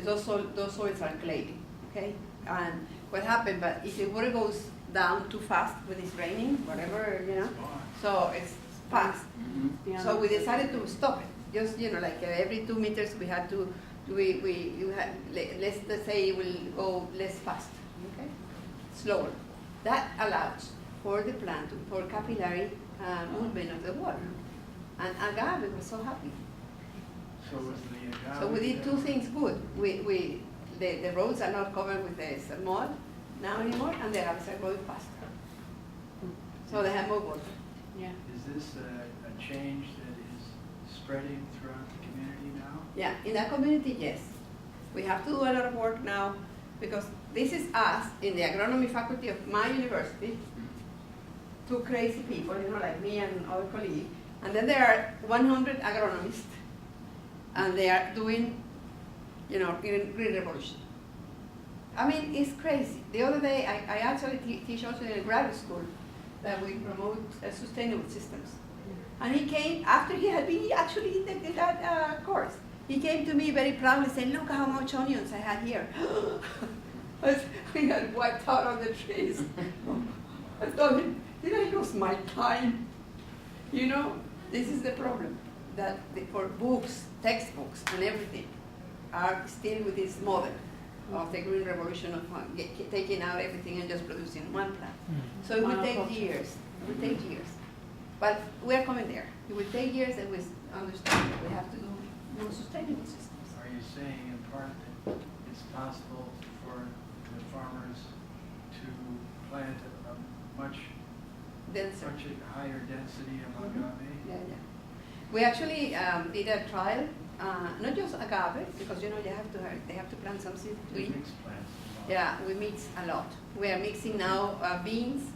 those soils are clay, okay? And what happened, but if the water goes down too fast when it's raining, whatever, so it's fast. Mm-hmm. So we decided to stop it. Just, like every 2 meters we had to, let's say it will go less fast, okay? Slower. That allows for the plant, for capillary movement of the water. And agave was so happy. So was the agave? So we did two things good. The roads are not covered with the mud now anymore, and the agaves are growing faster. So they have more water. Yeah. Is this a change that is spreading throughout the community now? Yeah, in that community, yes. We have to do a lot of work now because this is us in the agronomy faculty of my university, two crazy people, like me and our colleague, and then there are 100 agronomists, and they are doing, green revolution. I mean, it's crazy. The other day, I actually teach also in a graduate school that we promote sustainable systems. And he came, after he had been actually in that course, he came to me very proudly saying, look how much onions I had here. We had wiped out on the trees. I told him, did I lose my time? This is the problem, that for books, textbooks, and everything are still with this model of the green revolution of taking out everything and just producing one plant. So it will take years. It will take years. But we are coming there. It will take years, and we understand that we have to do more sustainable systems. Are you saying in part that it's possible for the farmers to plant a much higher density of agave? Yeah. We actually did a trial, not just agave, because they have to plant something to eat. Mixed plants. Yeah, we mix a lot. We are mixing now beans.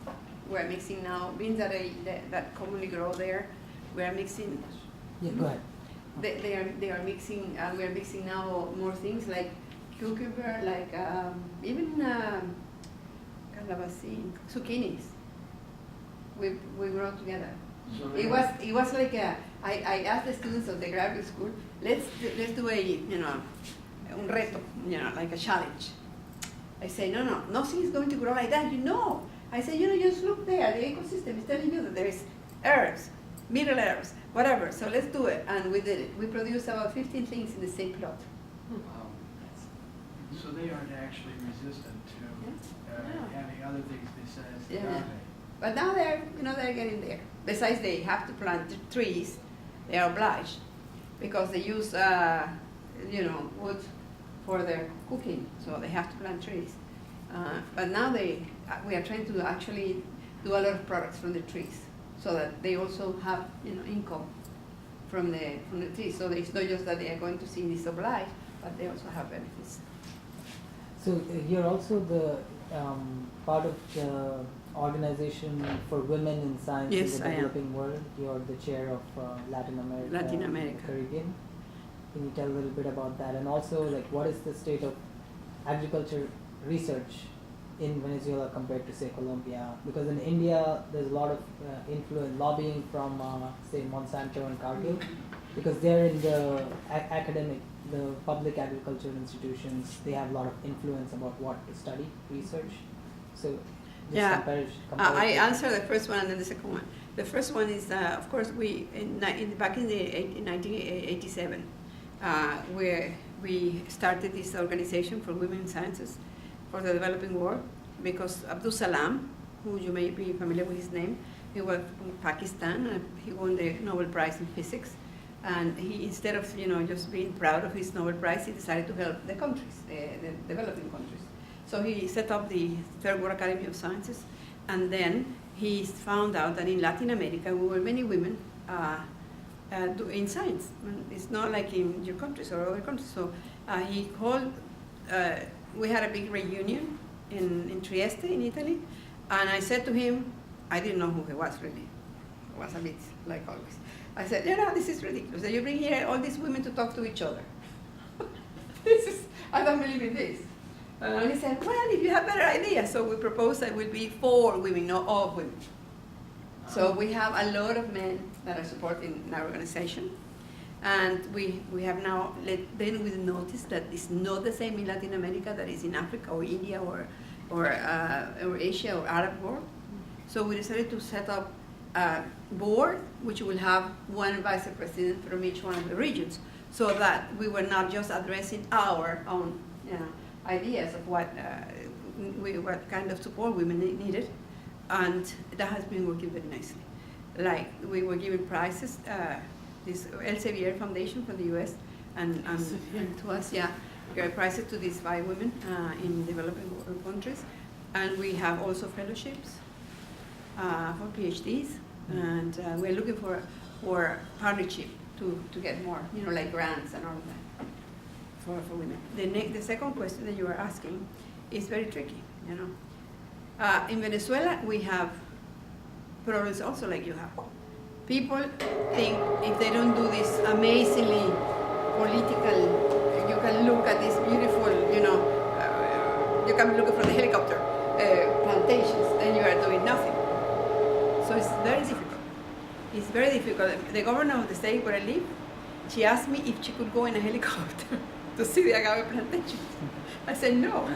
We are mixing now beans that commonly grow there. We are mixing. Yeah, go ahead. They are mixing. We are mixing now more things like cucumber, like even calabacín, zucchinis. We grow together. So It was like I asked the students of the graduate school, let's do a un reto, like a challenge. I say no, nothing is going to grow like that, I say, just look there, the ecosystem is telling you that there is herbs, middle herbs, whatever. So let's do it, and we did it. We produced about 15 things in the same plot. Wow. So they aren't actually resistant to having other things besides the agave. But now they're getting there. Besides, they have to plant trees. They are obliged because they use, wood for their cooking. So they have to plant trees. But now we are trying to actually do a lot of products from the trees, so that they also have, income from the trees. So it's not just that they are going to see this obliged, but they also have benefits. So you're also the part of the Organization for Women in Science Yes, in the Developing World. You're the chair of Latin America. Caribbean. Can you tell a little bit about that? And also, what is the state of agriculture research in Venezuela compared to, say, Colombia? Because in India, there's a lot of influence, lobbying from, say, Monsanto and Cargill, because they're in the the public agricultural institutions. They have a lot of influence about what to study, research. So. I answer the first one and then the second one. The first one is, of course, back in 1987, where we started this organization for women in sciences for the developing world, because Abdul Salam, who you may be familiar with his name, he was from Pakistan, and he won the Nobel Prize in Physics. And he, instead of just being proud of his Nobel Prize, he decided to help the countries, the developing countries. So he set up the Third World Academy of Sciences, and then he found out that in Latin America we were many women in science. It's not like in your countries or other countries. So he called, we had a big reunion in Trieste in Italy, and I said to him, I didn't know who he was really. It was a bit like always. I said, this is ridiculous. You bring here all these women to talk to each other. I don't believe in this. And he said, well, if you have better ideas. So we proposed that it would be 4 women, not all women. So we have a lot of men that are supporting our organization. And we have now, then we noticed that it's not the same in Latin America that is in Africa or India or Asia or Arab world. So we decided to set up a board which will have one vice president from each one of the regions, so that we were not just addressing our own ideas of what kind of support women needed, and that has been working very nicely. Like we were giving prizes, this Elsevier Foundation from the U.S. and to us, we gave prizes to these 5 women in developing countries, and we have also fellowships for PhDs, and we're looking for partnership to get more, like grants and all of that for women. The second question that you are asking is very tricky, In Venezuela, we have problems also like you have. People think if they don't do this amazingly political, you can look at this beautiful, you can look from the helicopter plantations, then you are doing nothing. So it's very difficult. It's very difficult. The governor of the state where I live, she asked me if she could go in a helicopter to see the agave plantations. I said no.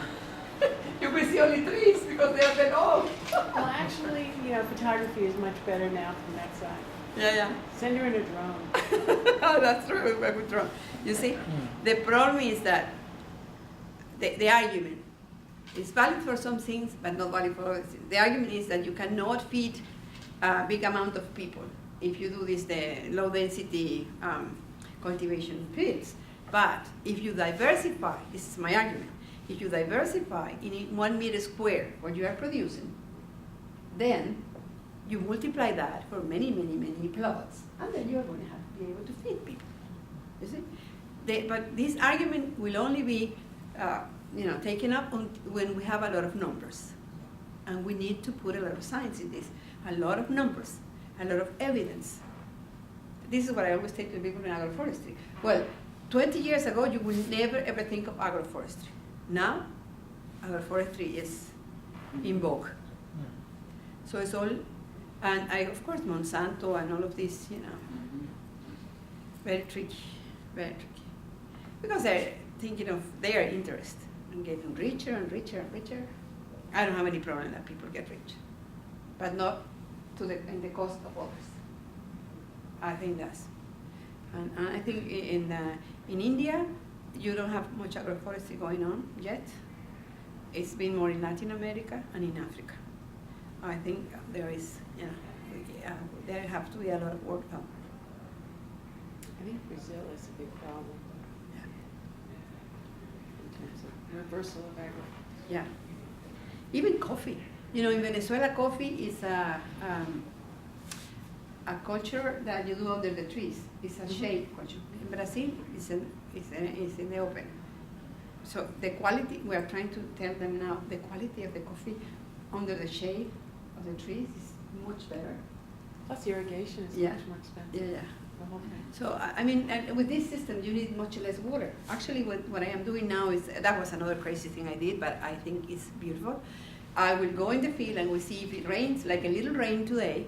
You will see only trees because they are then old. Well, actually, photography is much better now from that side. Yeah. Send her in a drone. Oh, that's true, a good drone. You see, the problem is that the argument is valid for some things, but not valid for other things. The argument is that you cannot feed a big amount of people if you do the low density cultivation fields. But if you diversify, this is my argument, if you diversify in 1 meter square what you are producing, then you multiply that for many, many, many plots, and then you are going to have to be able to feed people. You see? But this argument will only be taken up when we have a lot of numbers. And we need to put a lot of science in this, a lot of numbers, a lot of evidence. This is what I always say to people in agroforestry. Well, 20 years ago, you would never ever think of agroforestry. Now, agroforestry is in vogue. So it's all, and of course, Monsanto and all of this, very tricky, because they're thinking of their interest and getting richer and richer and richer. I don't have any problem that people get rich, but not in the cost of others. I think that's, and I think in India, you don't have much agroforestry going on yet. It's been more in Latin America and in Africa. I think there is, there have to be a lot of work done. I think Brazil is a big problem. Yeah. In terms of reversal of agriculture. Yeah. Even coffee. In Venezuela, coffee is a culture that you do under the trees. It's a shade culture. In Brazil, it's in the open. So the quality, we are trying to tell them now, the quality of the coffee under the shade of the trees is much better. Plus irrigation is much more expensive. Yeah. The whole thing. So, and with this system, you need much less water. Actually, what I am doing now is, that was another crazy thing I did, but I think it's beautiful. I will go in the field and we'll see if it rains, like a little rain today,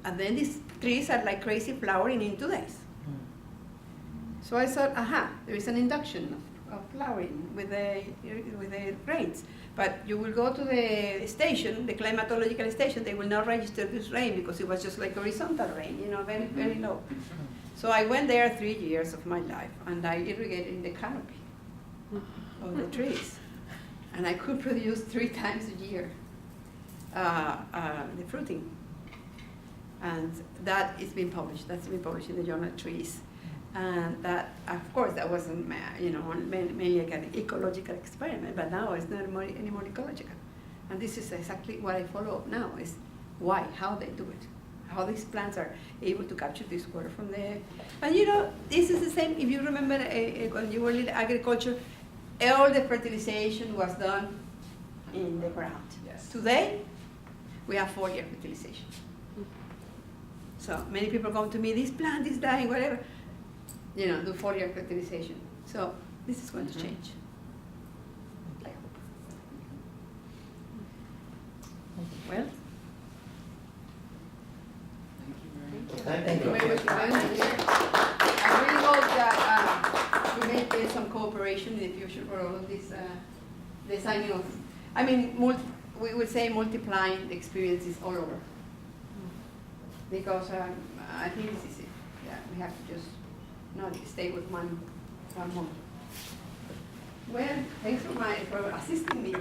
and then these trees are like crazy flowering in 2 days. So I thought, there is an induction of flowering with the rains. But you will go to the station, the climatological station, they will not register this rain because it was just like horizontal rain, very, very low. So I went there 3 years of my life, and I irrigated in the canopy of the trees. And I could produce 3 times a year the fruiting. And that is being published. That's been published in the journal Trees. And that, of course, that wasn't, mainly like an ecological experiment, but now it's not any more ecological. And this is exactly what I follow up now, is why, how they do it, how these plants are able to capture this water from the, and this is the same, if you remember when you were in agriculture, all the fertilization was done in the ground. Yes. Today, we have foliar fertilization. So many people come to me, this plant is dying, whatever. Do foliar fertilization. So this is going to change. I hope. Well, Thank you very much. thank you very much for being here. I really all of this designing of, I mean, we would say multiplying the experiences all over. Because I think this is it. Yeah, we have to just not stay with one moment. Well, thanks for assisting me.